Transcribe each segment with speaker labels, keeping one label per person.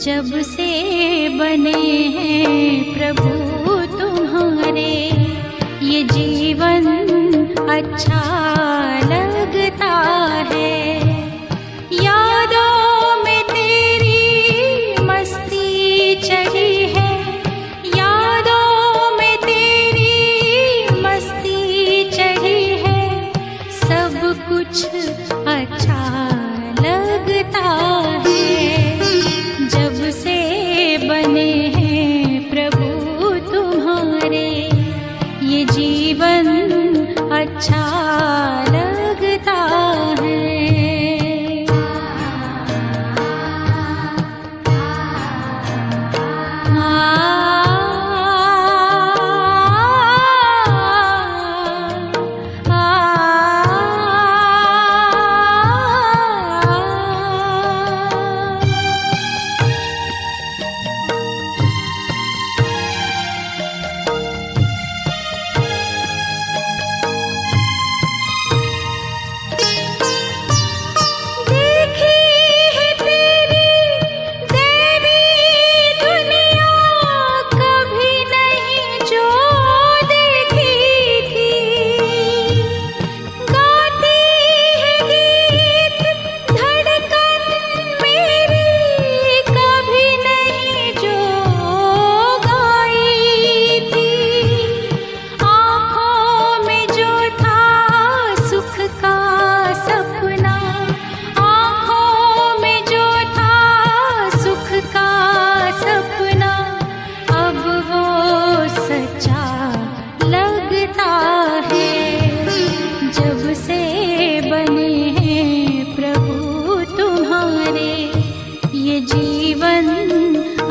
Speaker 1: जब से बने हैं प्रभु तुम्हारे, ये जीवन अच्छा लगता है। यादों में तेरी मस्ती चढ़ी है, यादों में तेरी मस्ती चढ़ी है। सब कुछ अच्छा लगता है। जब से बने हैं प्रभु तुम्हारे, ये जीवन अच्छा लगता है।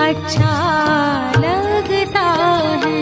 Speaker 1: अच्छा लगता है।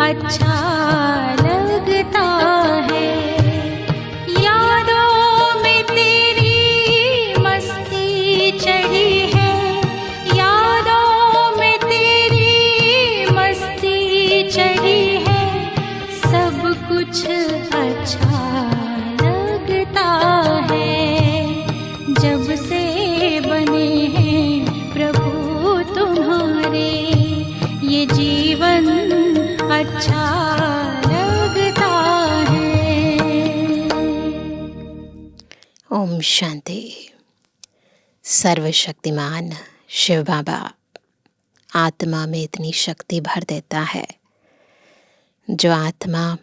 Speaker 1: अच्छा लगता है। यादों में तेरी मस्ती चढ़ी है, यादों में तेरी मस्ती चढ़ी है, सब कुछ अच्छा लगता है। जब से बने हैं प्रभु तुम्हारे, ये जीवन अच्छा लगता है।
Speaker 2: ओम शांति। सर्वशक्तिमान शिव बाबा आत्मा में इतनी शक्ति भर देता है, जो आत्मा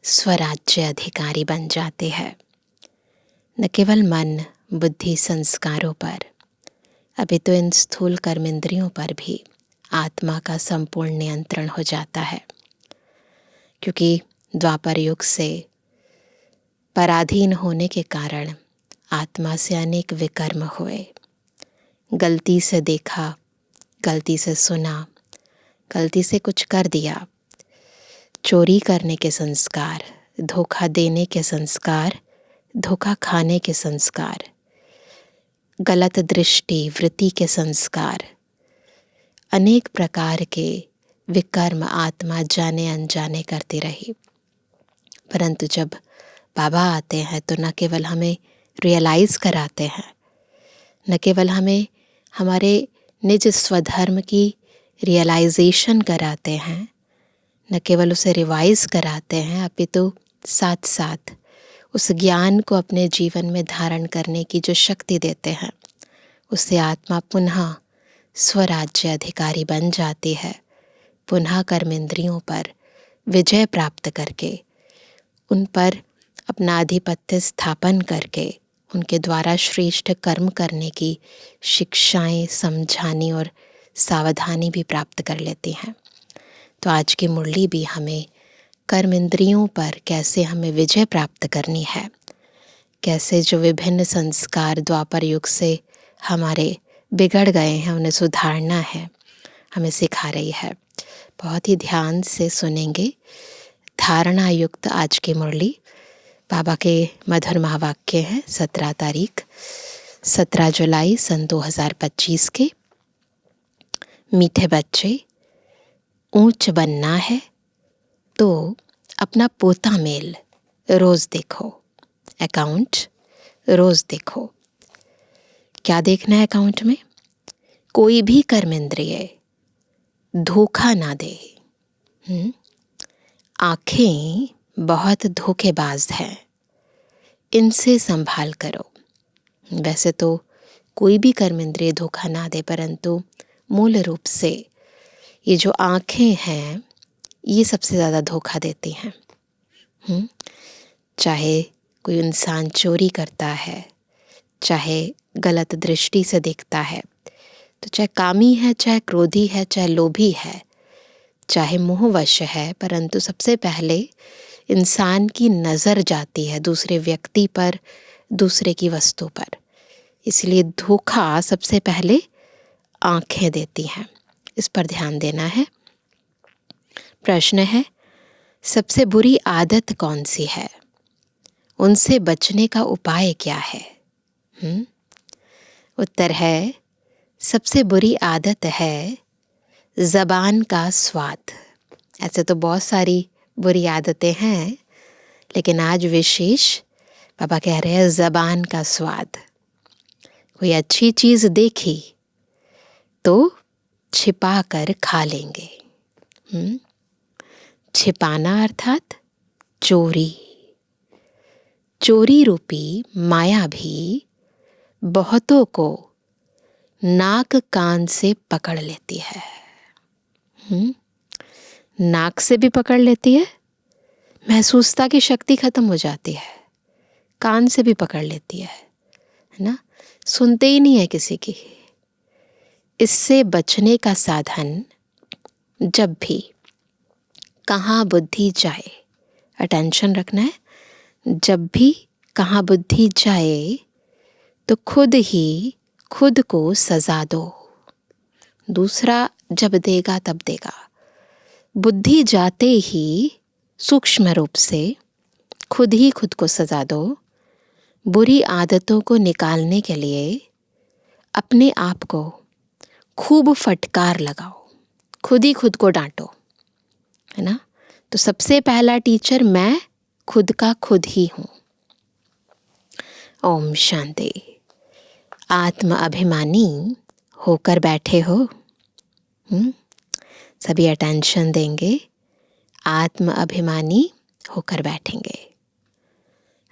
Speaker 2: स्वराज्य अधिकारी बन जाती है। न केवल मन बुद्धि संस्कारों पर, अभी तो इन स्थूल कर्मेंद्रियों पर भी आत्मा का संपूर्ण नियंत्रण हो जाता है। क्योंकि द्वापर युग से पराधीन होने के कारण आत्मा से अनेक विकर्म हुए। गलती से देखा, गलती से सुना, गलती से कुछ कर दिया। चोरी करने के संस्कार, धोखा देने के संस्कार, धोखा खाने के संस्कार, गलत दृष्टि वृत्ति के संस्कार, अनेक प्रकार के विकर्म आत्मा जाने अनजाने करती रही। परंतु जब बाबा आते हैं तो न केवल हमें रियलाइज़ कराते हैं, न केवल हमें हमारे निज स्वधर्म की रियलाइजेशन कराते हैं, न केवल उसे रिवाइज कराते हैं, अपितु साथ साथ उस ज्ञान को अपने जीवन में धारण करने की जो शक्ति देते हैं, उससे आत्मा पुनः स्वराज्य अधिकारी बन जाती है। पुनः कर्मेंद्रियों पर विजय प्राप्त करके, उन पर अपना आधिपत्य स्थापन करके, उनके द्वारा श्रेष्ठ कर्म करने की शिक्षाएं, समझानी और सावधानी भी प्राप्त कर लेती हैं। तो आज की मुरली भी हमें कर्म इंद्रियों पर कैसे हमें विजय प्राप्त करनी है, कैसे जो विभिन्न संस्कार द्वापर युग से हमारे बिगड़ गए हैं उन्हें सुधारना है, हमें सिखा रही है। बहुत ही ध्यान से सुनेंगे धारणा युक्त आज की मुरली। बाबा के मधुर महावाक्य हैं 17 जुलाई सन 2025 के। मीठे बच्चे, ऊंच बनना है तो अपना पोता मेल रोज देखो, अकाउंट रोज देखो। क्या देखना है अकाउंट में? कोई भी कर्मेंद्रिय धोखा ना दे। आंखें बहुत धोखेबाज हैं, इनसे संभाल करो। वैसे तो कोई भी कर्मेंद्रिय धोखा ना दे, परंतु मूल रूप से ये जो आंखें हैं ये सबसे ज़्यादा धोखा देती हैं। चाहे कोई इंसान चोरी करता है, चाहे गलत दृष्टि से देखता है, तो चाहे कामी है, चाहे क्रोधी है, चाहे लोभी है, चाहे मोहवश है, परंतु सबसे पहले इंसान की नज़र जाती है दूसरे व्यक्ति पर, दूसरे की वस्तु पर। इसलिए धोखा सबसे पहले आंखें देती हैं, इस पर ध्यान देना है। प्रश्न है, सबसे बुरी आदत कौन सी है? उनसे बचने का उपाय क्या है? उत्तर है, सबसे बुरी आदत है ज़बान का स्वाद। ऐसे तो बहुत सारी बुरी आदतें हैं, लेकिन आज विशेष बाबा कह रहे हैं ज़बान का स्वाद। कोई अच्छी चीज़ देखी तो छिपा कर खा लेंगे। छिपाना अर्थात चोरी। चोरी रूपी माया भी बहुतों को नाक कान से पकड़ लेती है। नाक से भी पकड़ लेती है, महसूसता की शक्ति खत्म हो जाती है। कान से भी पकड़ लेती है ना, सुनते ही नहीं है किसी की। इससे बचने का साधन, जब भी कहाँ बुद्धि जाए, अटेंशन रखना है, जब भी कहाँ बुद्धि जाए तो खुद ही खुद को सजा दो। दूसरा जब देगा तब देगा, बुद्धि जाते ही सूक्ष्म रूप से खुद ही खुद को सजा दो। बुरी आदतों को निकालने के लिए अपने आप को खूब फटकार लगाओ, खुद ही खुद को डांटो, है ना। तो सबसे पहला टीचर मैं खुद का खुद ही हूँ। ओम शांति। आत्म अभिमानी होकर बैठे हो। सभी अटेंशन देंगे, आत्म अभिमानी होकर बैठेंगे।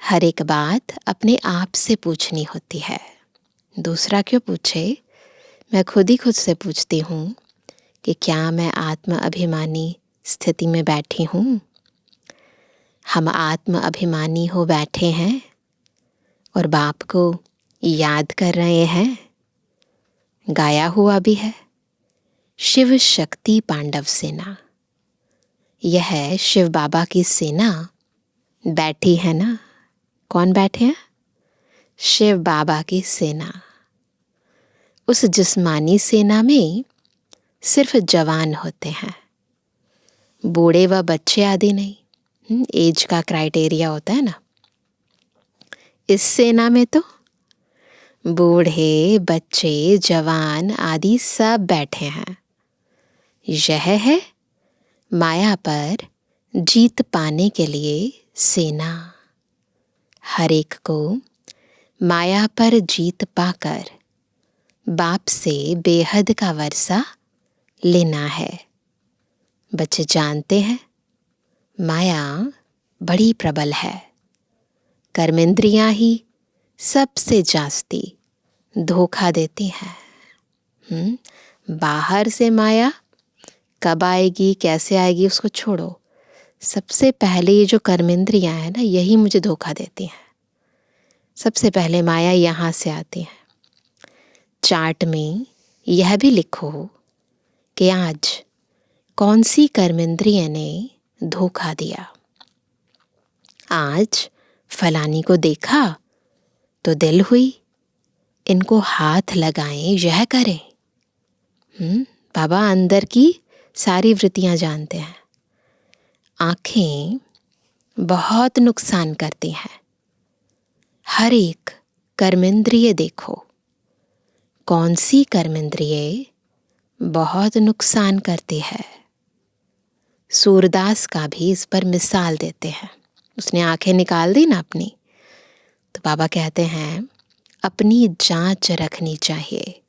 Speaker 2: हर एक बात अपने आप से पूछनी होती है, दूसरा क्यों पूछे। मैं खुद ही खुद से पूछती हूँ कि क्या मैं आत्म अभिमानी स्थिति में बैठी हूँ। हम आत्म अभिमानी हो बैठे हैं और बाप को याद कर रहे हैं। गाया हुआ भी है, शिव शक्ति पांडव सेना। यह है शिव बाबा की सेना बैठी है ना। कौन बैठे हैं? शिव बाबा की सेना। उस जिस्मानी सेना में सिर्फ जवान होते हैं, बूढ़े व बच्चे आदि नहीं। एज का क्राइटेरिया होता है ना। इस सेना में तो बूढ़े, बच्चे, जवान आदि सब बैठे हैं। यह है माया पर जीत पाने के लिए सेना। हर एक को माया पर जीत पाकर बाप से बेहद का वर्षा लेना है। बच्चे जानते हैं माया बड़ी प्रबल है। कर्मेंद्रियां ही सबसे जास्ती धोखा देती हैं। बाहर से माया कब आएगी, कैसे आएगी, उसको छोड़ो। सबसे पहले ये जो कर्मेंद्रियां हैं ना, यही मुझे धोखा देती हैं। सबसे पहले माया यहाँ से आती है। चार्ट में यह भी लिखो कि आज कौन सी कर्मेंद्रिय ने धोखा दिया। आज फलानी को देखा तो दिल हुई, इनको हाथ लगाएं, यह करें। बाबा अंदर की सारी वृत्तियां जानते हैं। आंखें बहुत नुकसान करती हैं। हर एक कर्मेंद्रिय देखो, कौन सी कर्मेंद्रिय बहुत नुकसान करती है। सूरदास का भी इस पर मिसाल देते हैं। उसने आंखें निकाल दी ना अपनी, तो बाबा कहते हैं अपनी जांच रखनी चाहिए।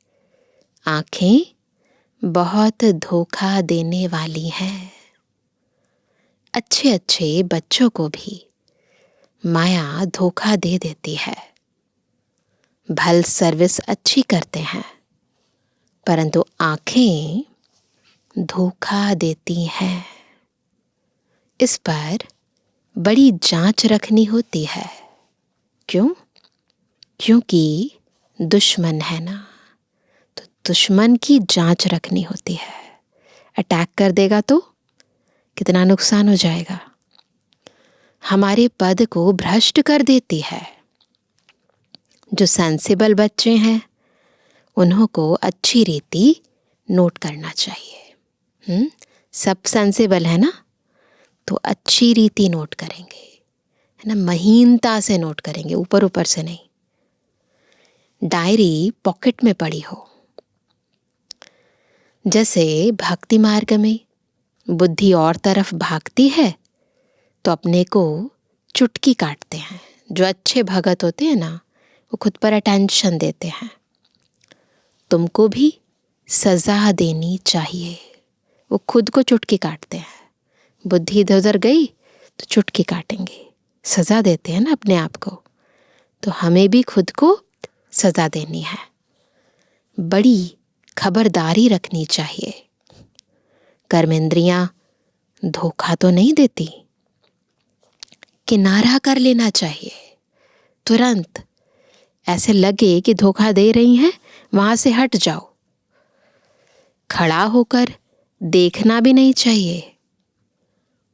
Speaker 2: आंखें बहुत धोखा देने वाली हैं। अच्छे अच्छे बच्चों को भी माया धोखा दे देती है। भल सर्विस अच्छी करते हैं, परंतु आंखें धोखा देती हैं। इस पर बड़ी जांच रखनी होती है। क्यों? क्योंकि दुश्मन है ना, तो दुश्मन की जांच रखनी होती है। अटैक कर देगा तो कितना नुकसान हो जाएगा। हमारे पद को भ्रष्ट कर देती है। जो सेंसिबल बच्चे हैं उन्हों को अच्छी रीति नोट करना चाहिए। सब सेंसिबल है ना, तो अच्छी रीति नोट करेंगे, है ना, महीनता से नोट करेंगे, ऊपर ऊपर से नहीं। डायरी पॉकेट में पड़ी हो। जैसे भक्ति मार्ग में बुद्धि और तरफ भागती है तो अपने को चुटकी काटते हैं। जो अच्छे भगत होते हैं ना, वो खुद पर अटेंशन देते हैं। तुमको भी सजा देनी चाहिए। वो खुद को चुटकी काटते हैं। बुद्धि इधर उधर गई तो चुटकी काटेंगे, सजा देते हैं ना अपने आप को। तो हमें भी खुद को सजा देनी है। बड़ी खबरदारी रखनी चाहिए। कर्मेंद्रियां धोखा तो नहीं देती। किनारा कर लेना चाहिए। तुरंत ऐसे लगे कि धोखा दे रही हैं, वहां से हट जाओ। खड़ा होकर देखना भी नहीं चाहिए।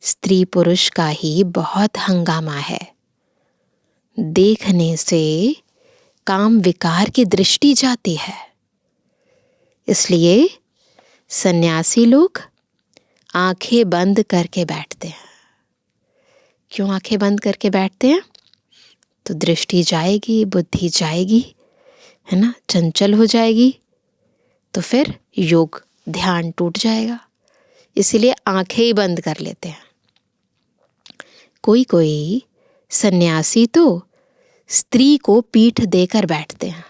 Speaker 2: स्त्री पुरुष का ही बहुत हंगामा है। देखने से काम विकार की दृष्टि जाती है। इसलिए सन्यासी लोग आंखें बंद करके बैठते हैं। क्यों आंखें बंद करके बैठते हैं? तो दृष्टि जाएगी, बुद्धि जाएगी, है ना, चंचल हो जाएगी, तो फिर योग ध्यान टूट जाएगा। इसीलिए आंखें ही बंद कर लेते हैं। कोई कोई सन्यासी तो स्त्री को पीठ देकर बैठते हैं,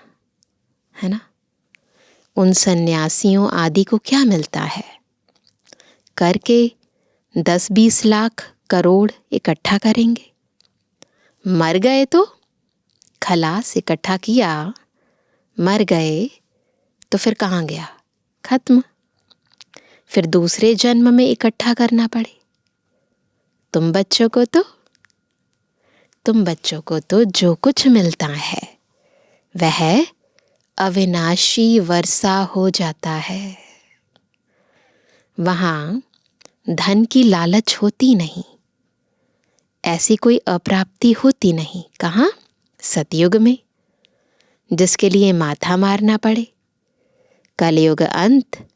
Speaker 2: है ना। उन सन्यासियों आदि को क्या मिलता है? करके 10-20 लाख करोड़ इकट्ठा करेंगे। मर गए तो खलास, इकट्ठा किया, मर गए तो फिर कहाँ गया? खत्म। फिर दूसरे जन्म में इकट्ठा करना पड़े। तुम बच्चों को जो कुछ मिलता है वह अविनाशी वर्षा हो जाता है। वहां धन की लालच होती नहीं, ऐसी कोई अप्राप्ति होती नहीं। कहाँ? सतयुग में, जिसके लिए माथा मारना पड़े। कलयुग अंत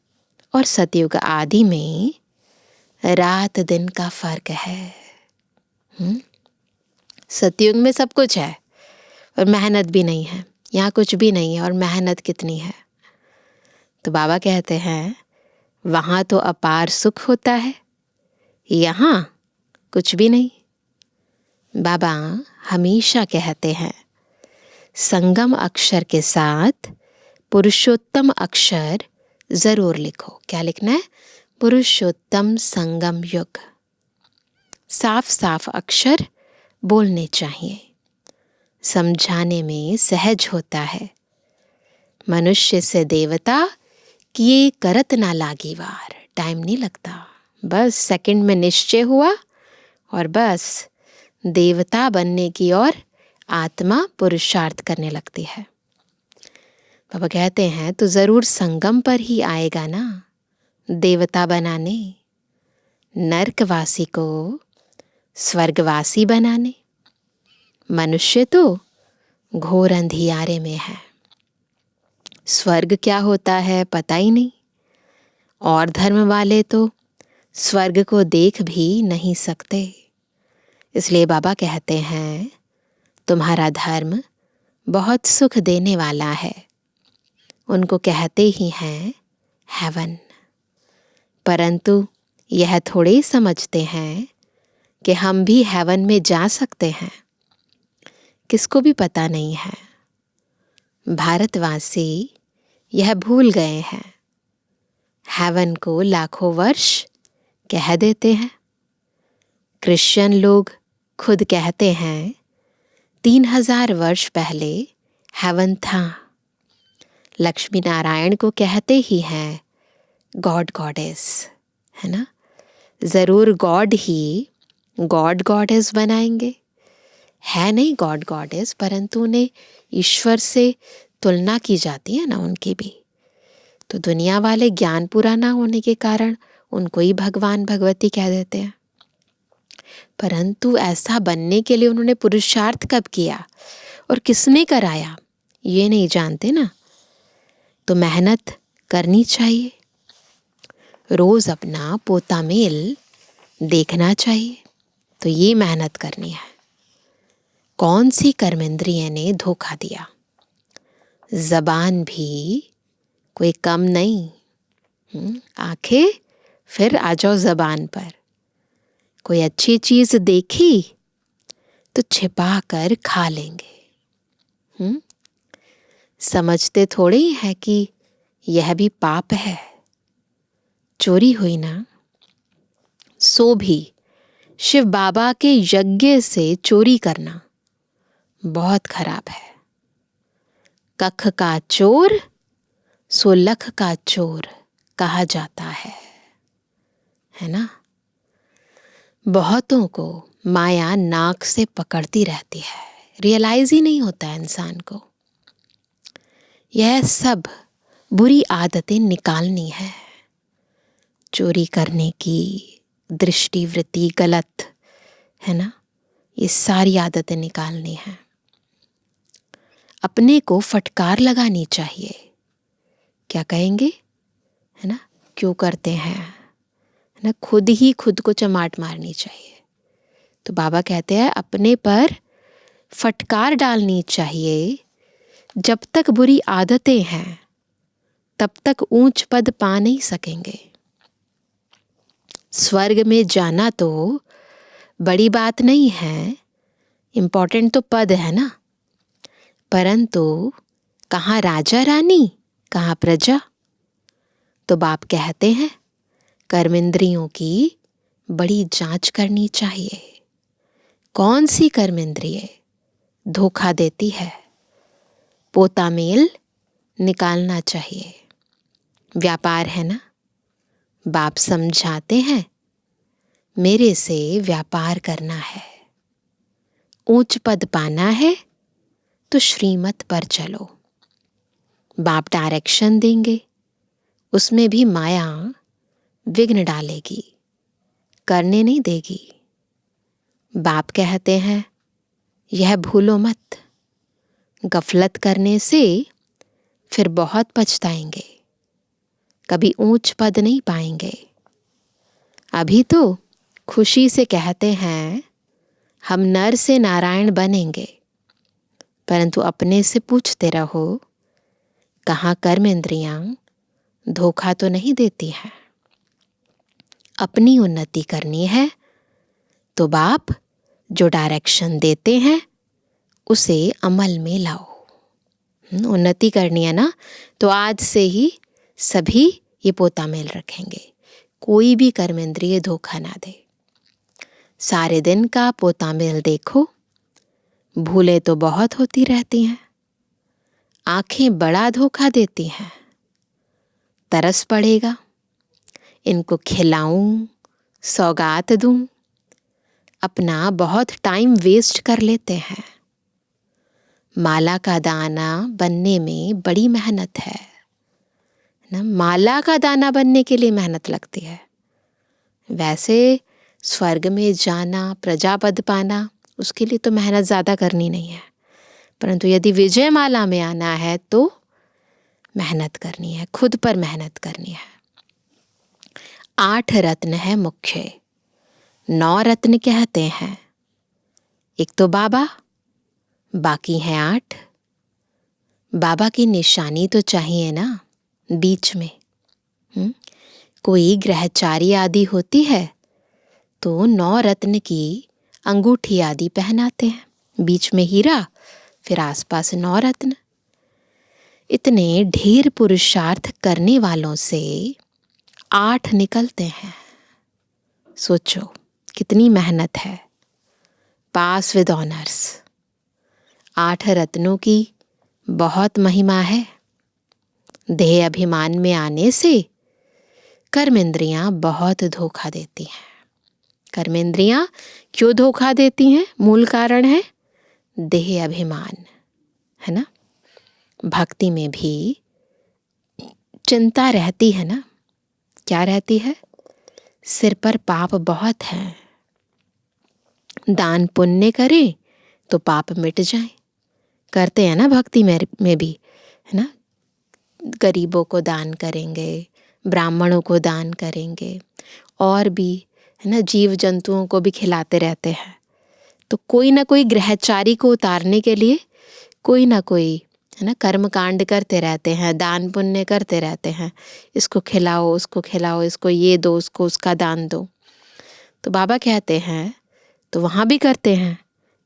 Speaker 2: और सतयुग आदि में रात दिन का फर्क है। सतयुग में सब कुछ है और मेहनत भी नहीं है। यहाँ कुछ भी नहीं है और मेहनत कितनी है। तो बाबा कहते हैं वहाँ तो अपार सुख होता है, यहाँ कुछ भी नहीं। बाबा हमेशा कहते हैं संगम अक्षर के साथ पुरुषोत्तम अक्षर जरूर लिखो। क्या लिखना है? पुरुषोत्तम संगम युग। साफ साफ अक्षर बोलने चाहिए, समझाने में सहज होता है। मनुष्य से देवता किए करत ना लागी वार। टाइम नहीं लगता, बस सेकंड में निश्चय हुआ और बस देवता बनने की ओर आत्मा पुरुषार्थ करने लगती है। बाबा कहते हैं तो जरूर संगम पर ही आएगा ना देवता बनाने, नरकवासी को स्वर्गवासी बनाने। मनुष्य तो घोर अंधियारे में है, स्वर्ग क्या होता है पता ही नहीं। और धर्म वाले तो स्वर्ग को देख भी नहीं सकते। इसलिए बाबा कहते हैं तुम्हारा धर्म बहुत सुख देने वाला है। उनको कहते ही हैं हेवन, परंतु यह थोड़े ही समझते हैं कि हम भी हेवन में जा सकते हैं। किसको भी पता नहीं है। भारतवासी यह भूल गए हैं। हेवन को लाखों वर्ष कह देते हैं। क्रिश्चियन लोग खुद कहते हैं 3000 वर्ष पहले हेवन था। लक्ष्मी नारायण को कहते ही हैं गॉड गॉडेस, है ना। जरूर गॉड ही गॉड गॉडेस बनाएंगे। है नहीं गॉड गॉडेस, परंतु उन्हें ईश्वर से तुलना की जाती है ना उनकी भी। तो दुनिया वाले ज्ञान पूरा ना होने के कारण उनको ही भगवान भगवती कह देते हैं। परंतु ऐसा बनने के लिए उन्होंने पुरुषार्थ कब किया और किसने कराया ये नहीं जानते ना। तो मेहनत करनी चाहिए, रोज अपना पोता मेल देखना चाहिए। तो ये मेहनत करनी है। कौन सी कर्मेंद्रिय ने धोखा दिया? जबान भी कोई कम नहीं। आंखें फिर आ जाओ जबान पर। कोई अच्छी चीज देखी तो छिपा कर खा लेंगे। समझते थोड़े ही है कि यह भी पाप है। चोरी हुई ना, सो भी शिव बाबा के यज्ञ से चोरी करना बहुत खराब है। कख का चोर सो लख का चोर कहा जाता है ना। बहुतों को माया नाक से पकड़ती रहती है, रियलाइज ही नहीं होता है इंसान को। यह सब बुरी आदतें निकालनी है। चोरी करने की दृष्टि वृत्ति गलत, है ना, ये सारी आदतें निकालनी है। अपने को फटकार लगानी चाहिए। क्या कहेंगे, है ना, क्यों करते हैं, ना, खुद ही खुद को चमाट मारनी चाहिए। तो बाबा कहते हैं अपने पर फटकार डालनी चाहिए। जब तक बुरी आदतें हैं तब तक ऊंच पद पा नहीं सकेंगे। स्वर्ग में जाना तो बड़ी बात नहीं है, इम्पोर्टेंट तो पद है ना, परंतु कहाँ राजा रानी, कहाँ प्रजा। तो बाप कहते हैं कर्मेंद्रियों की बड़ी जांच करनी चाहिए। कौन सी कर्मेंद्रिय धोखा देती है, पोता मेल निकालना चाहिए। व्यापार है ना, बाप समझाते हैं मेरे से व्यापार करना है। ऊंच पद पाना है तो श्रीमत पर चलो। बाप डायरेक्शन देंगे, उसमें भी माया विघ्न डालेगी, करने नहीं देगी। बाप कहते हैं यह भूलो मत, गफलत करने से फिर बहुत पछताएंगे, कभी ऊंच पद नहीं पाएंगे। अभी तो खुशी से कहते हैं हम नर से नारायण बनेंगे, परंतु अपने से पूछते रहो कहाँ कर्मेंद्रियां धोखा तो नहीं देती हैं। अपनी उन्नति करनी है तो बाप जो डायरेक्शन देते हैं उसे अमल में लाओ। उन्नति करनी है ना, तो आज से ही सभी ये पोता मेल रखेंगे, कोई भी कर्मेंद्रिय धोखा ना दे। सारे दिन का पोता मेल देखो, भूलें तो बहुत होती रहती हैं, आंखें बड़ा धोखा देती हैं। तरस पड़ेगा, इनको खिलाऊं, सौगात दूं, अपना बहुत टाइम वेस्ट कर लेते हैं। माला का दाना बनने में बड़ी मेहनत है ना, माला का दाना बनने के लिए मेहनत लगती है। वैसे स्वर्ग में जाना, प्रजापद पाना, उसके लिए तो मेहनत ज़्यादा करनी नहीं है, परंतु यदि विजय माला में आना है तो मेहनत करनी है, खुद पर मेहनत करनी है। 8 रत्न है मुख्य, 9 रत्न कहते हैं। एक तो बाबा, बाकी हैं 8। बाबा की निशानी तो चाहिए ना बीच में। कोई ग्रहचारी आदि होती है तो 9 रत्न की अंगूठी आदि पहनाते हैं, बीच में हीरा, फिर आसपास 9 रत्न। इतने ढेर पुरुषार्थ करने वालों से 8 निकलते हैं। सोचो कितनी मेहनत है। पास विद ऑनर्स। 8 रत्नों की बहुत महिमा है। देह अभिमान में आने से कर्मेंद्रियां बहुत धोखा देती हैं। कर्मेंद्रियां क्यों धोखा देती हैं? मूल कारण है देह अभिमान, है ना। भक्ति में भी चिंता रहती है ना। क्या रहती है? सिर पर पाप बहुत हैं, दान पुण्य करें तो पाप मिट जाए। करते हैं ना भक्ति में भी, है ना। गरीबों को दान करेंगे, ब्राह्मणों को दान करेंगे, और भी, है ना, जीव जंतुओं को भी खिलाते रहते हैं। तो कोई ना कोई ग्रहचारी को उतारने के लिए कोई ना कोई, है ना, कर्म कांड करते रहते हैं, दान पुण्य करते रहते हैं। इसको खिलाओ, उसको खिलाओ, इसको ये दो, उसको उसका दान दो। तो बाबा कहते हैं तो वहाँ भी करते हैं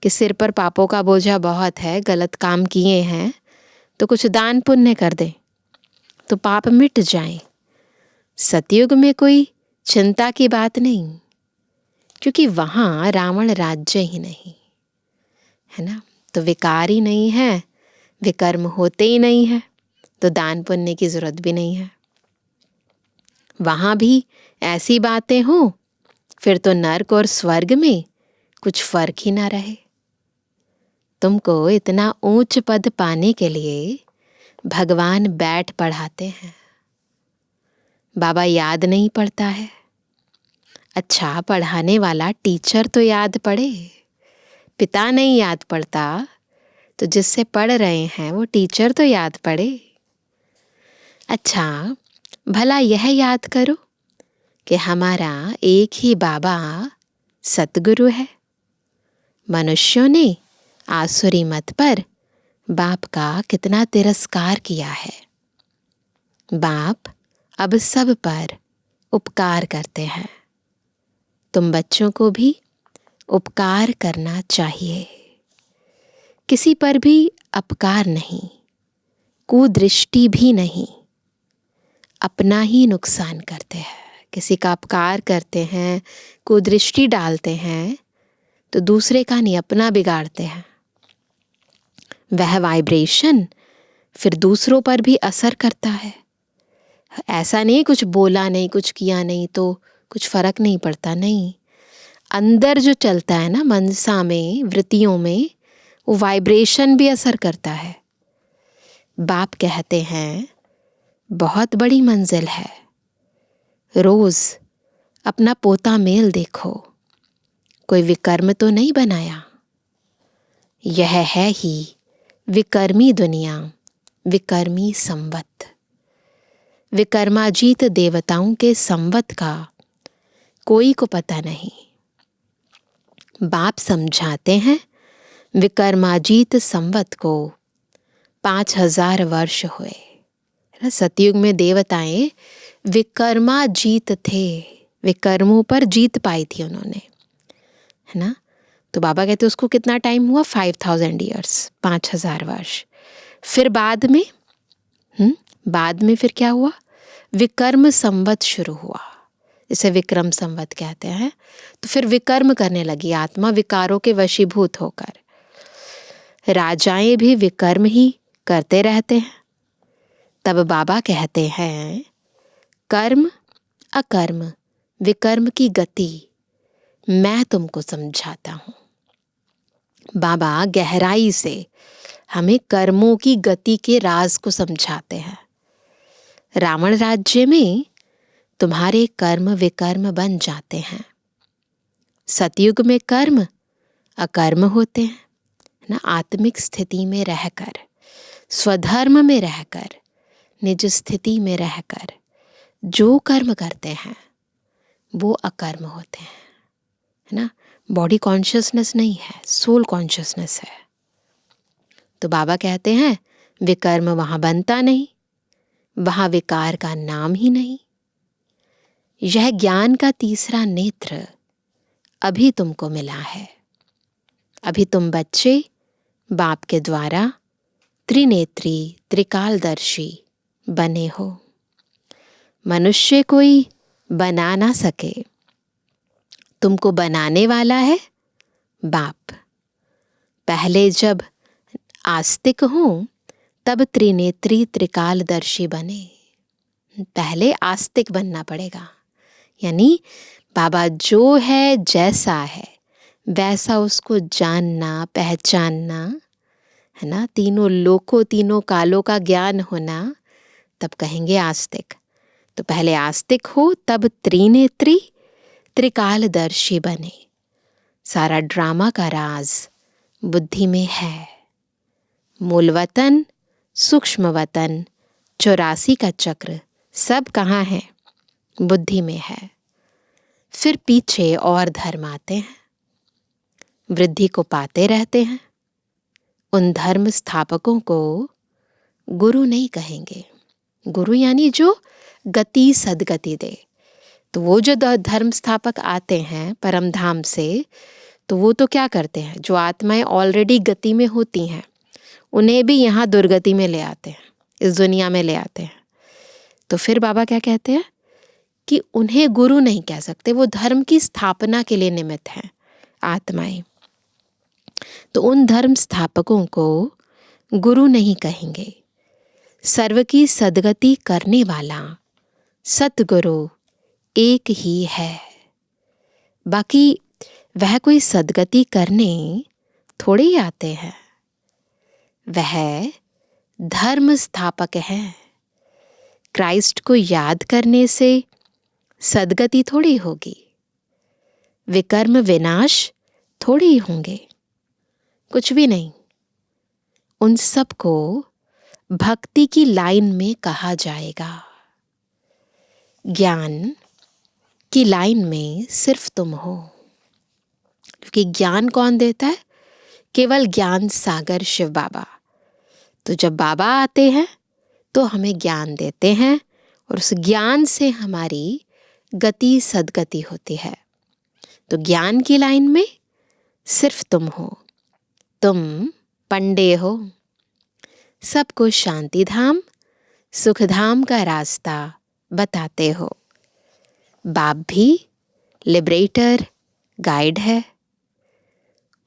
Speaker 2: कि सिर पर पापों का बोझा बहुत है, गलत काम किए हैं, तो कुछ दान पुण्य कर दें तो पाप मिट जाए। सतयुग में कोई चिंता की बात नहीं, क्योंकि वहाँ रावण राज्य ही नहीं, है ना। तो विकार ही नहीं है, विकर्म होते ही नहीं है, तो दान पुण्य की जरूरत भी नहीं है। वहाँ भी ऐसी बातें हो फिर तो नर्क और स्वर्ग में कुछ फर्क ही ना रहे। तुमको इतना ऊंच पद पाने के लिए भगवान बैठ पढ़ाते हैं। बाबा याद नहीं पड़ता है। अच्छा पढ़ाने वाला टीचर तो याद पड़े। पिता नहीं याद पड़ता तो जिससे पढ़ रहे हैं वो टीचर तो याद पड़े। अच्छा भला यह याद करो कि हमारा एक ही बाबा सतगुरु है। मनुष्यों ने आसुरी मत पर बाप का कितना तिरस्कार किया है। बाप अब सब पर उपकार करते हैं। तुम बच्चों को भी उपकार करना चाहिए। किसी पर भी अपकार नहीं, कुदृष्टि भी नहीं, अपना ही नुकसान करते हैं। किसी का अपकार करते हैं, कुदृष्टि डालते हैं तो दूसरे का नहीं, अपना बिगाड़ते हैं। वह वाइब्रेशन फिर दूसरों पर भी असर करता है। ऐसा नहीं कुछ बोला नहीं, कुछ किया नहीं तो कुछ फर्क नहीं पड़ता, नहीं। अंदर जो चलता है ना, मनसा में, वृत्तियों में, वो वाइब्रेशन भी असर करता है। बाप कहते हैं बहुत बड़ी मंजिल है। रोज अपना पोता मेल देखो, कोई विकर्म तो नहीं बनाया। यह है ही विकर्मी दुनिया, विकर्मी संवत। विकर्माजीत देवताओं के संवत का कोई को पता नहीं। बाप समझाते हैं विकर्माजीत संवत को 5000 वर्ष हुए। सतयुग में देवताएं विकर्माजीत थे, विकर्मों पर जीत पाई थी उन्होंने, है ना। तो बाबा कहते उसको कितना टाइम हुआ? 5000 ईयर्स, 5000 वर्ष। फिर बाद में फिर क्या हुआ? विकर्म संवत शुरू हुआ, इसे विक्रम संवत कहते हैं। तो फिर विकर्म करने लगी आत्मा, विकारों के वशीभूत होकर। राजाएं भी विकर्म ही करते रहते हैं। तब बाबा कहते हैं कर्म अकर्म विकर्म की गति मैं तुमको समझाता हूँ। बाबा गहराई से हमें कर्मों की गति के राज को समझाते हैं। रावण राज्य में तुम्हारे कर्म विकर्म बन जाते हैं। सतयुग में कर्म अकर्म होते हैं ना। आत्मिक स्थिति में रहकर, स्वधर्म में रहकर, निज स्थिति में रहकर जो कर्म करते हैं वो अकर्म होते हैं, है ना। बॉडी कॉन्शियसनेस नहीं है, सोल कॉन्शियसनेस है। तो बाबा कहते हैं विकर्म वहां बनता नहीं, वहां विकार का नाम ही नहीं। यह ज्ञान का तीसरा नेत्र अभी तुमको मिला है। अभी तुम बच्चे बाप के द्वारा त्रिनेत्री त्रिकालदर्शी बने हो। मनुष्य कोई बना ना सके, तुमको बनाने वाला है बाप। पहले जब आस्तिक हो तब त्रिनेत्री त्रिकालदर्शी बने। पहले आस्तिक बनना पड़ेगा, यानी बाबा जो है जैसा है वैसा उसको जानना, पहचानना, है ना। तीनों लोकों तीनों कालों का ज्ञान होना, तब कहेंगे आस्तिक। तो पहले आस्तिक हो तब त्रिनेत्री त्रिकालदर्शी बने। सारा ड्रामा का राज बुद्धि में है। मूल वतन, सूक्ष्म वतन, 84 का चक्र सब कहाँ है? बुद्धि में है। फिर पीछे और धर्म आते हैं, वृद्धि को पाते रहते हैं। उन धर्म स्थापकों को गुरु नहीं कहेंगे। गुरु यानी जो गति सदगति दे। तो वो जो धर्म स्थापक आते हैं परम धाम से, तो वो तो क्या करते हैं? जो आत्माएं ऑलरेडी गति में होती हैं उन्हें भी यहाँ दुर्गति में ले आते हैं, इस दुनिया में ले आते हैं। तो फिर बाबा क्या कहते हैं कि उन्हें गुरु नहीं कह सकते, वो धर्म की स्थापना के लिए निमित्त हैं आत्माएं। तो उन धर्म स्थापकों को गुरु नहीं कहेंगे। सर्व की सदगति करने वाला सतगुरु एक ही है। बाकी वह कोई सदगति करने थोड़े ही आते हैं, वह धर्म स्थापक है। क्राइस्ट को याद करने से सदगति थोड़ी होगी, विकर्म विनाश थोड़ी होंगे, कुछ भी नहीं। उन सबको भक्ति की लाइन में कहा जाएगा। ज्ञान की लाइन में सिर्फ तुम हो, क्योंकि ज्ञान कौन देता है? केवल ज्ञान सागर शिव बाबा। तो जब बाबा आते हैं तो हमें ज्ञान देते हैं और उस ज्ञान से हमारी गति सदगति होती है। तो ज्ञान की लाइन में सिर्फ तुम हो, तुम पंडे हो, सबको शांति धाम सुख धाम का रास्ता बताते हो। बाप भी लिबरेटर गाइड है।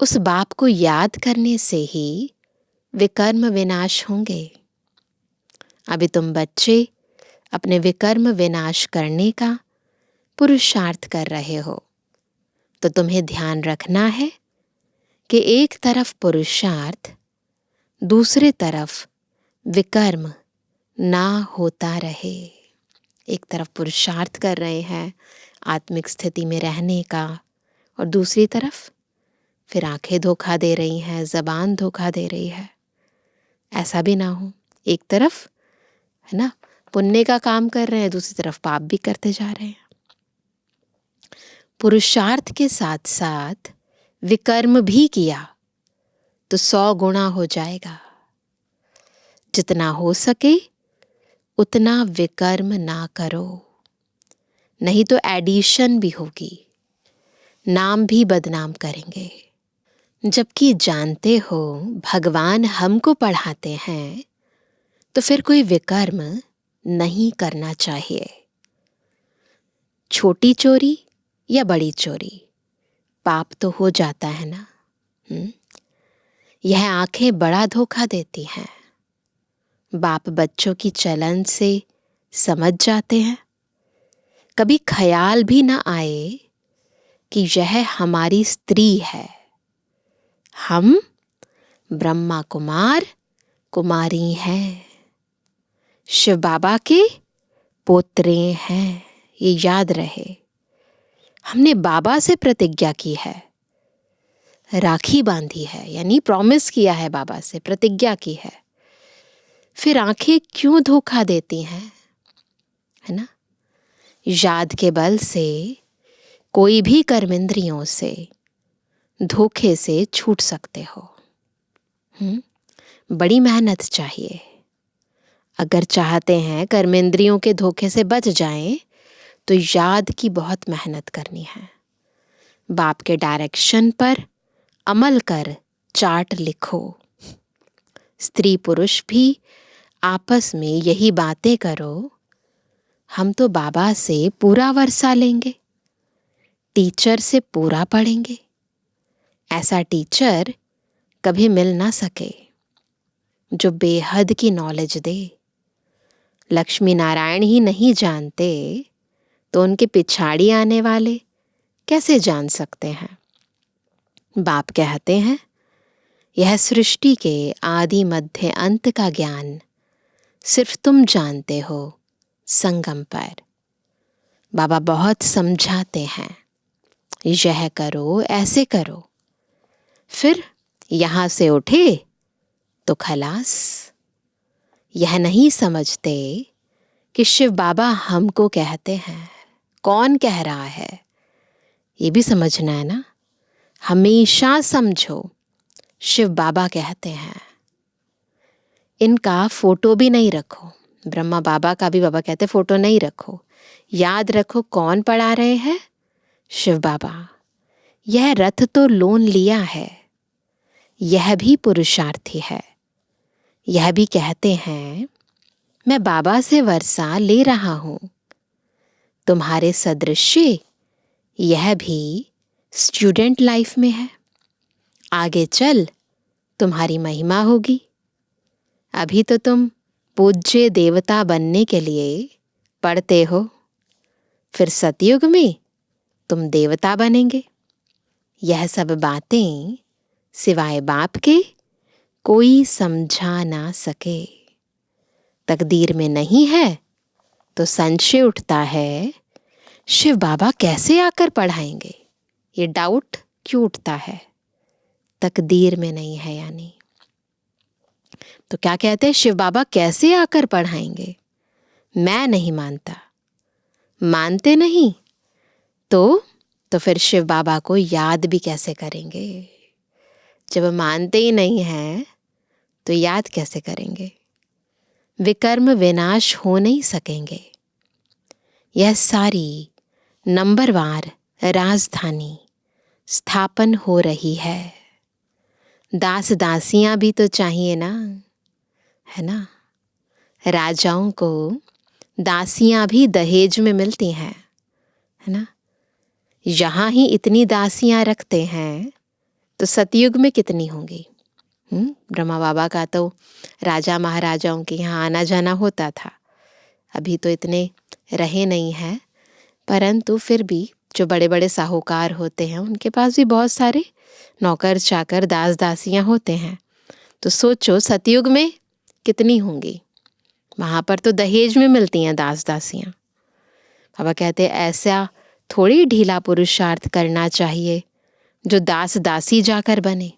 Speaker 2: उस बाप को याद करने से ही विकर्म विनाश होंगे। अभी तुम बच्चे अपने विकर्म विनाश करने का पुरुषार्थ कर रहे हो, तो तुम्हें ध्यान रखना है कि एक तरफ पुरुषार्थ, दूसरे तरफ विकर्म ना होता रहे। एक तरफ पुरुषार्थ कर रहे हैं आत्मिक स्थिति में रहने का, और दूसरी तरफ फिर आंखें धोखा दे रही हैं, ज़बान धोखा दे रही है। ऐसा भी ना हो। एक तरफ है ना पुण्य का काम कर रहे हैं, दूसरी तरफ पाप भी करते जा रहे हैं। पुरुषार्थ के साथ साथ विकर्म भी किया तो 100 गुना हो जाएगा। जितना हो सके उतना विकर्म ना करो, नहीं तो एडिशन भी होगी, नाम भी बदनाम करेंगे। जबकि जानते हो भगवान हमको पढ़ाते हैं तो फिर कोई विकर्म नहीं करना चाहिए। छोटी चोरी या बड़ी चोरी, पाप तो हो जाता है ना। यह आंखें बड़ा धोखा देती हैं। बाप बच्चों की चलन से समझ जाते हैं। कभी ख्याल भी ना आए कि यह हमारी स्त्री है। हम ब्रह्मा कुमार कुमारी हैं, शिव बाबा के पोत्रे हैं। ये याद रहे। हमने बाबा से प्रतिज्ञा की है, राखी बांधी है, यानी प्रॉमिस किया है, बाबा से प्रतिज्ञा की है। फिर आंखें क्यों धोखा देती हैं, है ना? याद के बल से कोई भी कर्मेंद्रियों से धोखे से छूट सकते हो। बड़ी मेहनत चाहिए। अगर चाहते हैं कर्मेंद्रियों के धोखे से बच जाएं, तो याद की बहुत मेहनत करनी है। बाप के डायरेक्शन पर अमल कर चार्ट लिखो। स्त्री पुरुष भी आपस में यही बातें करो। हम तो बाबा से पूरा वर्षा लेंगे, टीचर से पूरा पढ़ेंगे। ऐसा टीचर कभी मिल ना सके जो बेहद की नॉलेज दे। लक्ष्मी नारायण ही नहीं जानते तो उनके पिछाड़ी आने वाले कैसे जान सकते हैं? बाप कहते हैं यह सृष्टि के आदि मध्य अंत का ज्ञान सिर्फ तुम जानते हो संगम पर। बाबा बहुत समझाते हैं, यह करो, ऐसे करो। फिर यहाँ से उठे तो खलास। यह नहीं समझते कि शिव बाबा हमको कहते हैं। कौन कह रहा है ये भी समझना है ना। हमेशा समझो शिव बाबा कहते हैं। इनका फोटो भी नहीं रखो। ब्रह्मा बाबा का भी बाबा कहते फोटो नहीं रखो। याद रखो कौन पढ़ा रहे हैं? शिव बाबा। यह रथ तो लोन लिया है, यह भी पुरुषार्थी है। यह भी कहते हैं मैं बाबा से वर्षा ले रहा हूं। तुम्हारे सदृश्य यह भी स्टूडेंट लाइफ में है। आगे चल तुम्हारी महिमा होगी। अभी तो तुम पूज्य देवता बनने के लिए पढ़ते हो, फिर सतयुग में तुम देवता बनेंगे। यह सब बातें सिवाय बाप के कोई समझा ना सके। तकदीर में नहीं है तो संशय उठता है, शिव बाबा कैसे आकर पढ़ाएंगे? ये डाउट क्यों उठता है? तकदीर में नहीं है यानी। तो क्या कहते हैं, शिव बाबा कैसे आकर पढ़ाएंगे? मैं नहीं मानता। मानते नहीं तो फिर शिव बाबा को याद भी कैसे करेंगे? जब मानते ही नहीं हैं तो याद कैसे करेंगे? विकर्म विनाश हो नहीं सकेंगे। यह सारी नंबरवार राजधानी स्थापन हो रही है। दास दासियां भी तो चाहिए ना, है ना? राजाओं को दासियां भी दहेज में मिलती हैं, है ना? यहाँ ही इतनी दासियां रखते हैं तो सतयुग में कितनी होंगी? ब्रह्मा बाबा का तो राजा महाराजाओं के यहाँ आना जाना होता था। अभी तो इतने रहे नहीं हैं, परंतु फिर भी जो बड़े बड़े साहूकार होते हैं उनके पास भी बहुत सारे नौकर चाकर दास दासियां होते हैं। तो सोचो सतयुग में कितनी होंगी? वहाँ पर तो दहेज में मिलती हैं दास दासियां। बाबा कहते ऐसा थोड़ी ढीला पुरुषार्थ करना चाहिए जो दास दासी जाकर बने।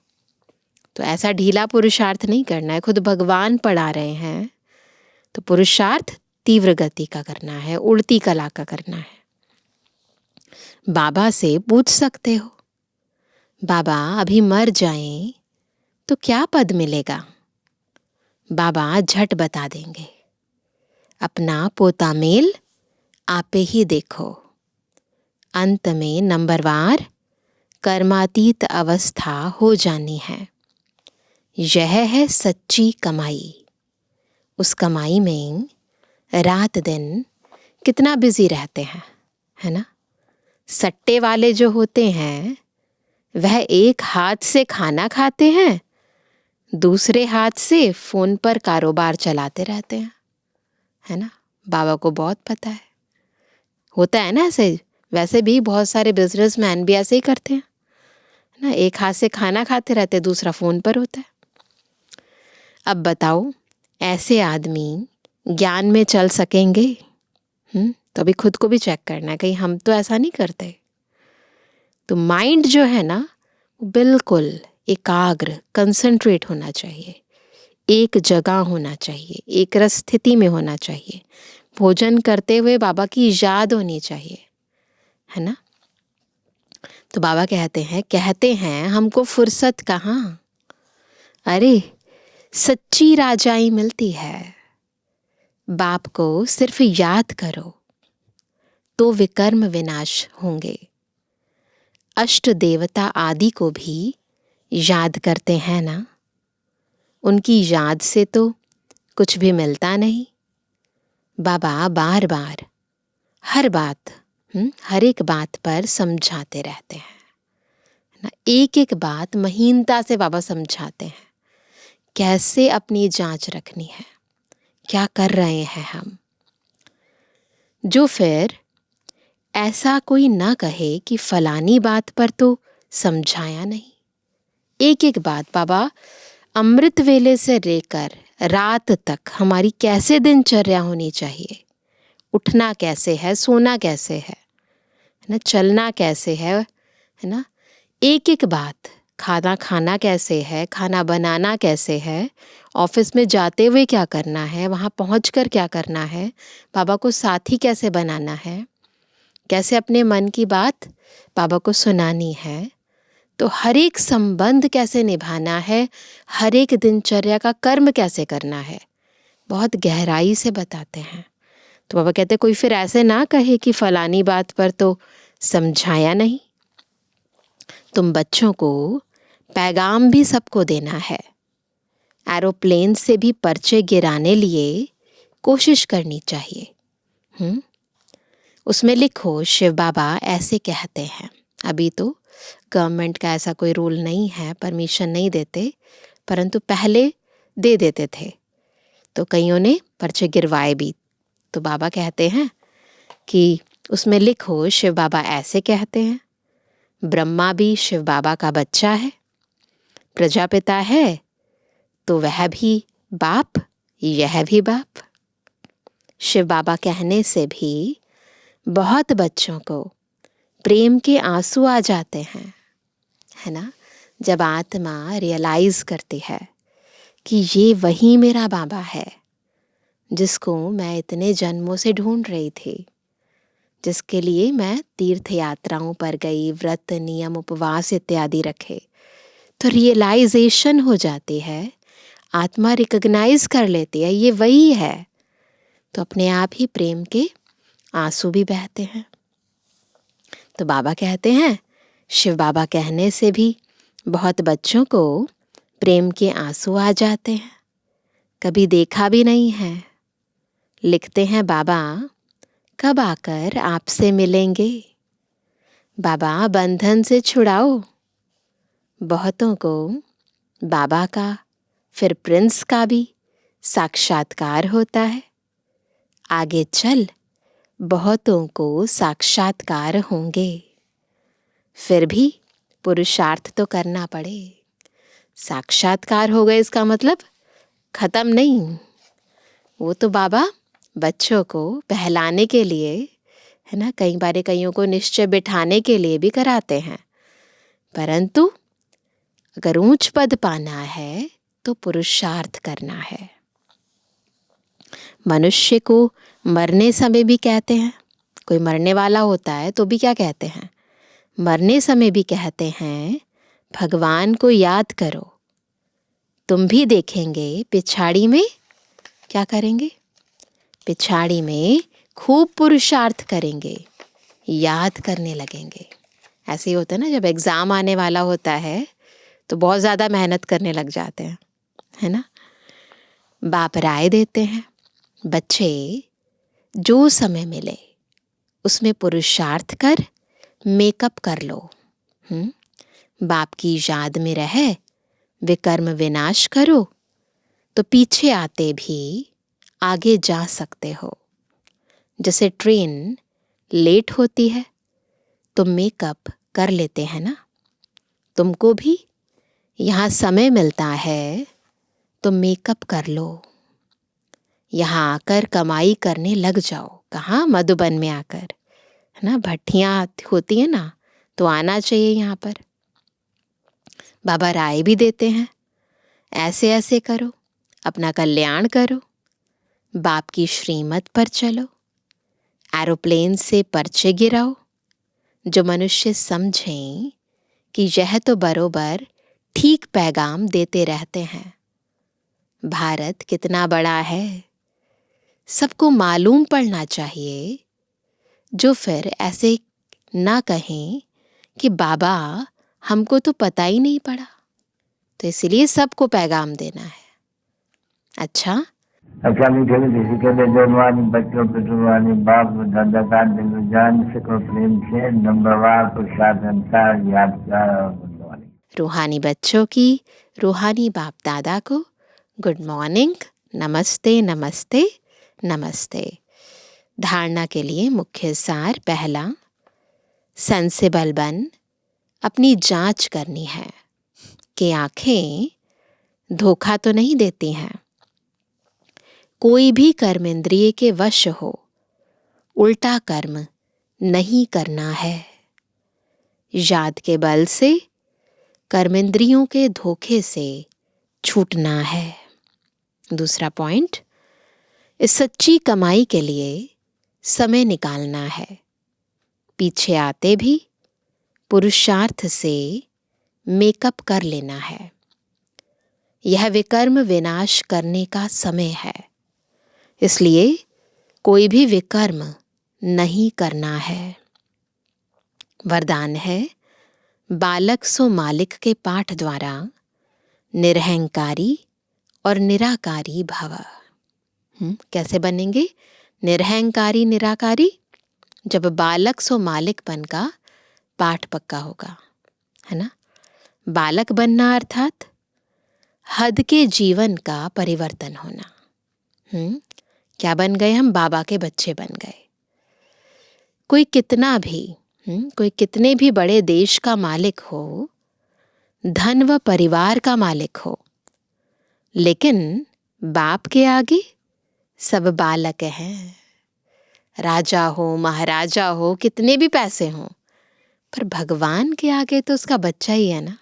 Speaker 2: तो ऐसा ढीला पुरुषार्थ नहीं करना है। खुद भगवान पढ़ा रहे हैं तो पुरुषार्थ तीव्र गति का करना है, उड़ती कला का करना है। बाबा से पूछ सकते हो, बाबा अभी मर जाएं तो क्या पद मिलेगा? बाबा झट बता देंगे, अपना पोता मेल आपे ही देखो। अंत में नंबरवार कर्मातीत अवस्था हो जानी है। यह है सच्ची कमाई। उस कमाई में रात दिन कितना बिजी रहते हैं, है ना? सट्टे वाले जो होते हैं वह एक हाथ से खाना खाते हैं, दूसरे हाथ से फोन पर कारोबार चलाते रहते हैं, है ना? बाबा को बहुत पता है। होता है ना ऐसे। वैसे भी बहुत सारे बिजनेसमैन भी ऐसे ही करते हैं ना, एक हाथ से खाना खाते रहते, दूसरा फोन पर होता है। अब बताओ ऐसे आदमी ज्ञान में चल सकेंगे? तो अभी खुद को भी चेक करना है, कहीं हम तो ऐसा नहीं करते। तो माइंड जो है ना बिल्कुल एकाग्र, कंसंट्रेट होना चाहिए, एक जगह होना चाहिए, एक रस स्थिति में होना चाहिए। भोजन करते हुए बाबा की याद होनी चाहिए, है ना? तो बाबा कहते हैं हमको फुर्सत कहाँ? अरे सच्ची राजाई मिलती है। बाप को सिर्फ याद करो तो विकर्म विनाश होंगे। अष्ट देवता आदि को भी याद करते हैं ना, उनकी याद से तो कुछ भी मिलता नहीं। बाबा बार बार हर बात, हर एक बात पर समझाते रहते हैं ना। एक एक बात महीनता से बाबा समझाते हैं, कैसे अपनी जांच रखनी है, क्या कर रहे हैं हम। जो फिर ऐसा कोई ना कहे कि फलानी बात पर तो समझाया नहीं। एक एक बात बाबा अमृत वेले से लेकर रात तक हमारी कैसे दिनचर्या होनी चाहिए, उठना कैसे है, सोना कैसे है ना, चलना कैसे है ना, एक एक बात, खाना खाना कैसे है, खाना बनाना कैसे है, ऑफिस में जाते हुए क्या करना है, वहाँ पहुँचकर क्या करना है, बाबा को साथी कैसे बनाना है, कैसे अपने मन की बात बाबा को सुनानी है, तो हर एक संबंध कैसे निभाना है, हर एक दिनचर्या का कर्म कैसे करना है, बहुत गहराई से बताते हैं। तो बाबा कहते कोई फिर ऐसे ना कहे कि फलानी बात पर तो समझाया नहीं। तुम बच्चों को पैगाम भी सबको देना है। एरोप्लेन से भी पर्चे गिराने लिए कोशिश करनी चाहिए। उसमें लिखो शिव बाबा ऐसे कहते हैं। अभी तो गवर्नमेंट का ऐसा कोई रूल नहीं है, परमिशन नहीं देते, परंतु पहले दे देते थे, तो कईयों ने पर्चे गिरवाए भी। तो बाबा कहते हैं कि उसमें लिखो शिव बाबा ऐसे कहते हैं। ब्रह्मा भी शिव बाबा का बच्चा है, प्रजापिता है तो वह भी बाप, यह भी बाप। शिव बाबा कहने से भी बहुत बच्चों को प्रेम के आंसू आ जाते हैं, है ना? जब आत्मा रियलाइज करती है कि ये वही मेरा बाबा है जिसको मैं इतने जन्मों से ढूंढ रही थी, जिसके लिए मैं तीर्थ यात्राओं पर गई, व्रत नियम उपवास इत्यादि रखे, तो रियलाइजेशन हो जाती है, आत्मा रिकग्नाइज कर लेती है ये वही है, तो अपने आप ही प्रेम के आंसू भी बहते हैं। तो बाबा कहते हैं, शिव बाबा कहने से भी बहुत बच्चों को प्रेम के आंसू आ जाते हैं, कभी देखा भी नहीं है। लिखते हैं बाबा, कब आकर आपसे मिलेंगे, बाबा बंधन से छुड़ाओ। बहुतों को बाबा का, फिर प्रिंस का भी साक्षात्कार होता है। आगे चल बहुतों को साक्षात्कार होंगे, फिर भी पुरुषार्थ तो करना पड़े। साक्षात्कार हो गए इसका मतलब खत्म नहीं, वो तो बाबा बच्चों को बहलाने के लिए है ना, कई बार कईयों को निश्चय बिठाने के लिए भी कराते हैं, परंतु अगर ऊंच पद पाना है तो पुरुषार्थ करना है। मनुष्य को मरने समय भी कहते हैं, कोई मरने वाला होता है तो भी क्या कहते हैं, मरने समय भी कहते हैं भगवान को याद करो, तुम भी देखेंगे पिछाड़ी में क्या करेंगे, पिछाड़ी में खूब पुरुषार्थ करेंगे, याद करने लगेंगे। ऐसे ही होता है ना, जब एग्ज़ाम आने वाला होता है तो बहुत ज़्यादा मेहनत करने लग जाते हैं, है ना। बाप राय देते हैं, बच्चे जो समय मिले उसमें पुरुषार्थ कर मेकअप कर लो। बाप की याद में रहे विकर्म विनाश करो, तो पीछे आते भी आगे जा सकते हो। जैसे ट्रेन लेट होती है तो मेकअप कर लेते हैं ना, तुमको भी यहाँ समय मिलता है तो मेकअप कर लो, यहाँ आकर कमाई करने लग जाओ। कहाँ, मधुबन में आकर, है ना, भट्टियाँ होती हैं ना, तो आना चाहिए यहाँ पर। बाबा राय भी देते हैं, ऐसे ऐसे करो, अपना कल्याण करो, बाप की श्रीमत पर चलो, एरोप्लेन से पर्चे गिराओ, जो मनुष्य समझें कि यह तो बरोबर ठीक पैगाम देते रहते हैं। भारत कितना बड़ा है, सबको मालूम पड़ना चाहिए, जो फिर ऐसे ना कहें कि बाबा हमको तो पता ही नहीं पड़ा, तो इसलिए सबको पैगाम देना है। अच्छा
Speaker 3: मीठे मीठे के बेजवानी बच्चों पे जुबानी बाप दादा का दिल जान से को प्रेम से नंबरवार प्रसाद अंसार याद कर।
Speaker 2: रूहानी बच्चों की रूहानी बाप दादा को गुड मॉर्निंग, नमस्ते नमस्ते नमस्ते। धारणा के लिए मुख्य सार, पहला, सेंसिबल बन अपनी जांच करनी है कि आंखें धोखा तो नहीं देती हैं। कोई भी कर्म इंद्रिय के वश हो, उल्टा कर्म नहीं करना है। याद के बल से कर्मेंद्रियों के धोखे से छूटना है। दूसरा पॉइंट, इस सच्ची कमाई के लिए समय निकालना है, पीछे आते भी पुरुषार्थ से मेकअप कर लेना है। यह विकर्म विनाश करने का समय है, इसलिए कोई भी विकर्म नहीं करना है। वरदान है, बालक सो मालिक के पाठ द्वारा निरहंकारी और निराकारी भव। कैसे बनेंगे निरहंकारी निराकारी? जब बालक सो मालिकपन का पाठ पक्का होगा, है ना। बालक बनना अर्थात हद के जीवन का परिवर्तन होना। क्या बन गए हम? बाबा के बच्चे बन गए। कोई कितना भी कोई कितने भी बड़े देश का मालिक हो, धन व परिवार का मालिक हो, लेकिन बाप के आगे सब बालक हैं। राजा हो, महाराजा हो, कितने भी पैसे हों, पर भगवान के आगे तो उसका बच्चा ही है ना।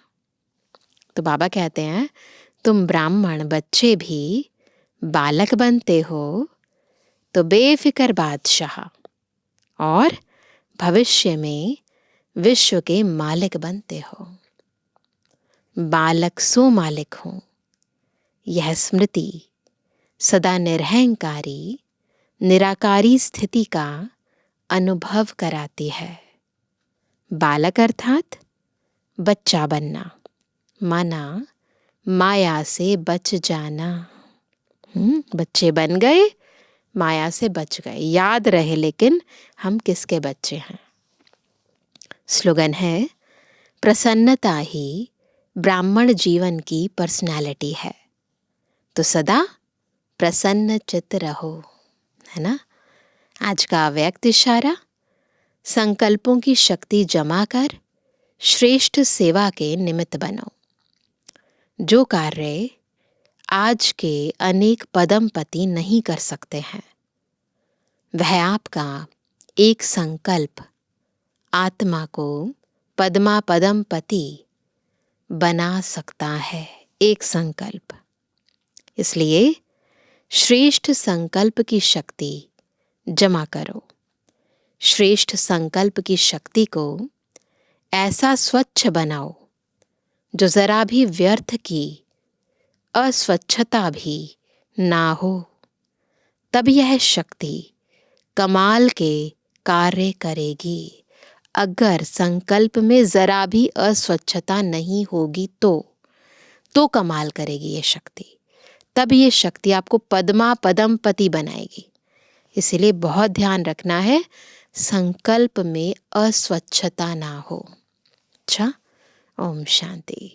Speaker 2: तो बाबा कहते हैं, तुम ब्राह्मण बच्चे भी बालक बनते हो तो बेफिक्र बादशाह और भविष्य में विश्व के मालिक बनते हो। बालक सो मालिक हो, यह स्मृति सदा निरहंकारी निराकारी स्थिति का अनुभव कराती है। बालक अर्थात बच्चा बनना, माना माया से बच जाना। बच्चे बन गए, माया से बच गए। याद रहे लेकिन हम किसके बच्चे हैं। स्लोगन है, प्रसन्नता ही ब्राह्मण जीवन की पर्सनालिटी है, तो सदा प्रसन्न चित्त रहो, है ना। आज का अव्यक्त इशारा, संकल्पों की शक्ति जमा कर श्रेष्ठ सेवा के निमित्त बनो। जो कार्य आज के अनेक पदमपति नहीं कर सकते हैं, वह आपका एक संकल्प आत्मा को पद्मा पदमपति बना सकता है। एक संकल्प। इसलिए श्रेष्ठ संकल्प की शक्ति जमा करो। श्रेष्ठ संकल्प की शक्ति को ऐसा स्वच्छ बनाओ जो जरा भी व्यर्थ की अस्वच्छता भी ना हो। तब यह शक्ति कमाल के कार्य करेगी। अगर संकल्प में जरा भी अस्वच्छता नहीं होगी तो कमाल करेगी ये शक्ति। तब ये शक्ति आपको पद्मा पदमपति बनाएगी। इसीलिए बहुत ध्यान रखना है, संकल्प में अस्वच्छता ना हो। अच्छा, ओम शांति।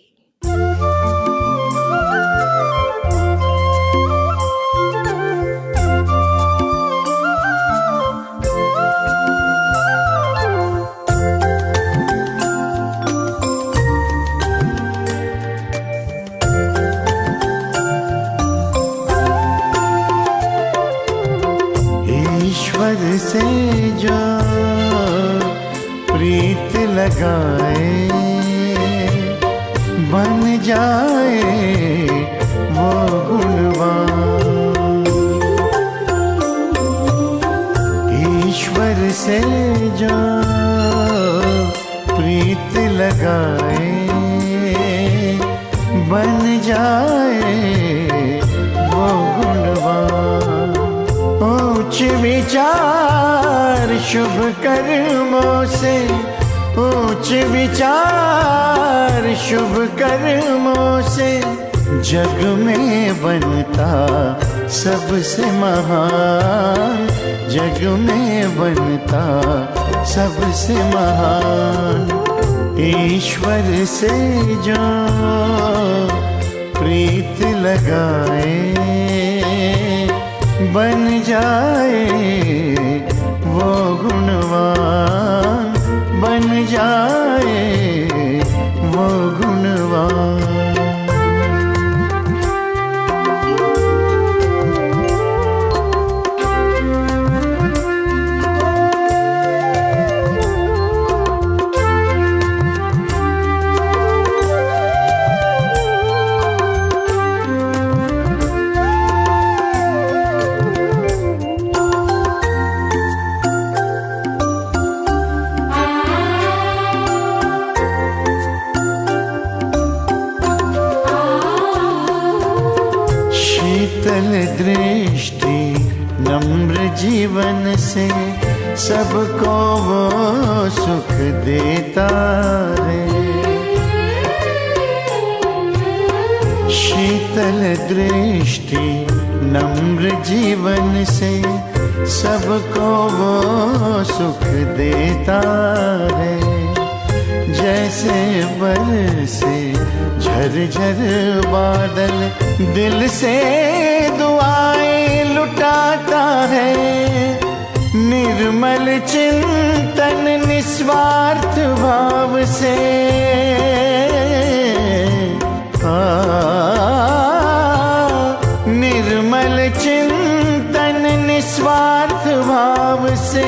Speaker 4: ईश्वर से जो प्रीत लगाए, बन जाए वो गुणवान। ईश्वर से जो प्रीत लगाए, बन जाए वो गुणवान। उच्च विचार शुभ कर्मों से, उच्च विचार शुभ कर्मों से, जग में बनता सबसे महान। जग में बनता सबसे महान। ईश्वर से जो प्रीत लगाए, बन जाए वो गुणवान। बन जाए वो गुणवान। दृष्टि नम्र जीवन से, सबको वो सुख देता है। शीतल दृष्टि नम्र जीवन से, सबको वो सुख देता है। जैसे बरसे झरझर बादल, दिल से दुआएं लुटाता है। निर्मल चिंतन निस्वार्थ भाव से, निर्मल चिंतन निस्वार्थ भाव से,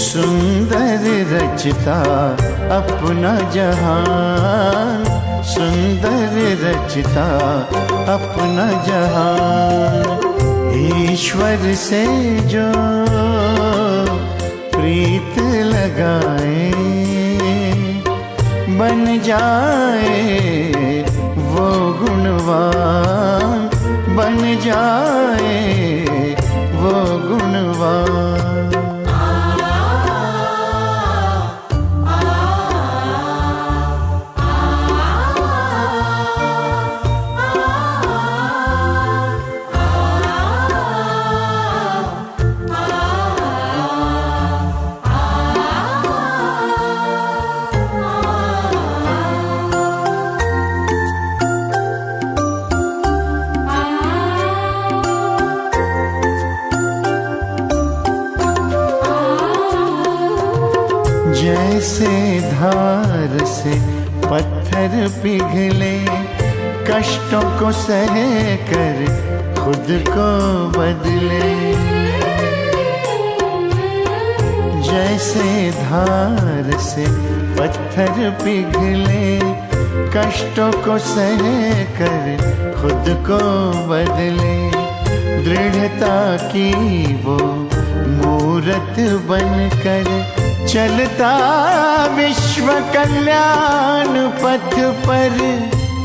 Speaker 4: सुंदर रचता अपना जहान। सुंदर रचता अपना जहान। ईश्वर से जो प्रीत लगाए, बन जाए वो गुणवान, बन जाए वो गुणवान। जैसे धार से पत्थर पिघले, कष्टों को सह कर खुद को बदले। जैसे धार से पत्थर पिघले, कष्टों को सह कर खुद को बदले। दृढ़ता की वो मूरत बनकर चलता विश्व कल्याण पथ पर,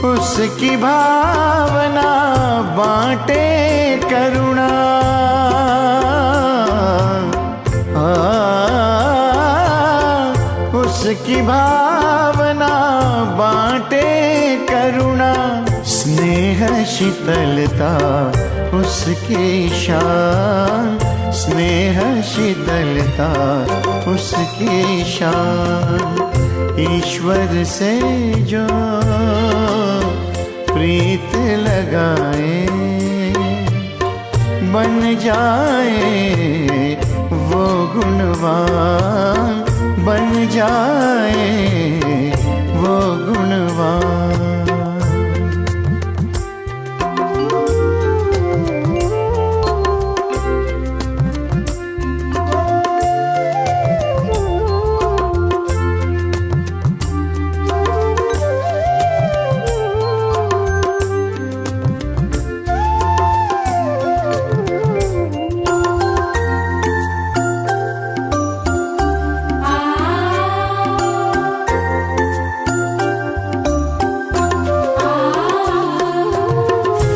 Speaker 4: उसकी भावना बांटे करुणा। उसकी भावना बांटे करुणा। स्नेह शीतलता उसकी शान, स्नेह शीतलता उसकी शान। ईश्वर से जो प्रीत लगाए, बन जाए वो गुणवान, बन जाए वो गुणवान।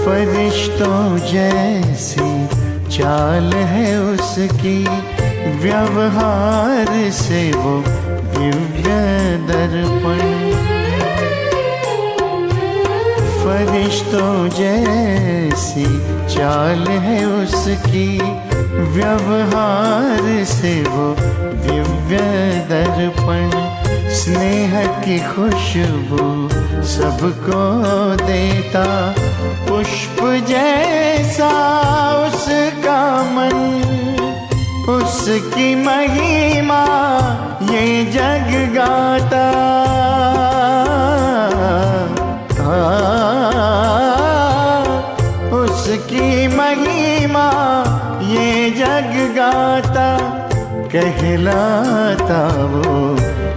Speaker 4: फरिश्तों जैसी चाल है उसकी, व्यवहार से वो दिव्य दर्पण। फरिश्तों जैसी चाल है उसकी, व्यवहार से वो दिव्य दर्पण। स्नेह की खुशबू सबको देता, पुष्प जैसा उसका मन। उसकी महिमा ये जग गाता, उसकी महिमा ये जग गाता। कहलाता वो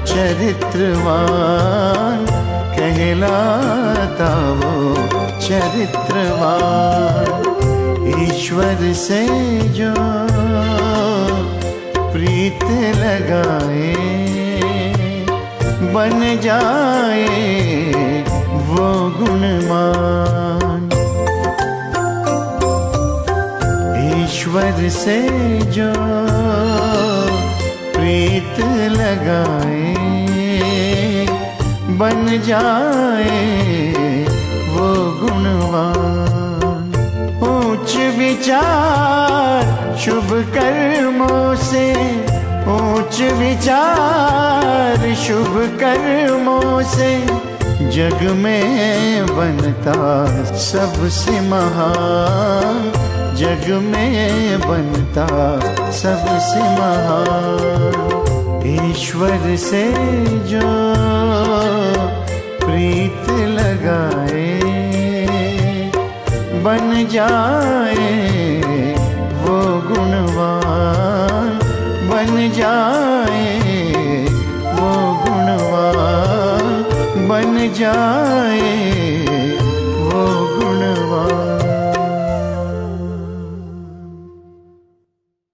Speaker 4: चरित्रवान, कहलाता वो चरित्रवान। ईश्वर से जो प्रीत लगाए, बन जाए वो गुणवान। ईश्वर से जो प्रीत लगाए, बन जाए वो गुणवान। ऊंच विचार शुभ कर्मों से, ऊंच विचार शुभ कर्मों से, जग में बनता सबसे महान, जग में बनता सबसे महान। ईश्वर से जो प्रीत लगाए, बन जाए वो गुणवान, बन जाए वो गुणवान, बन जाए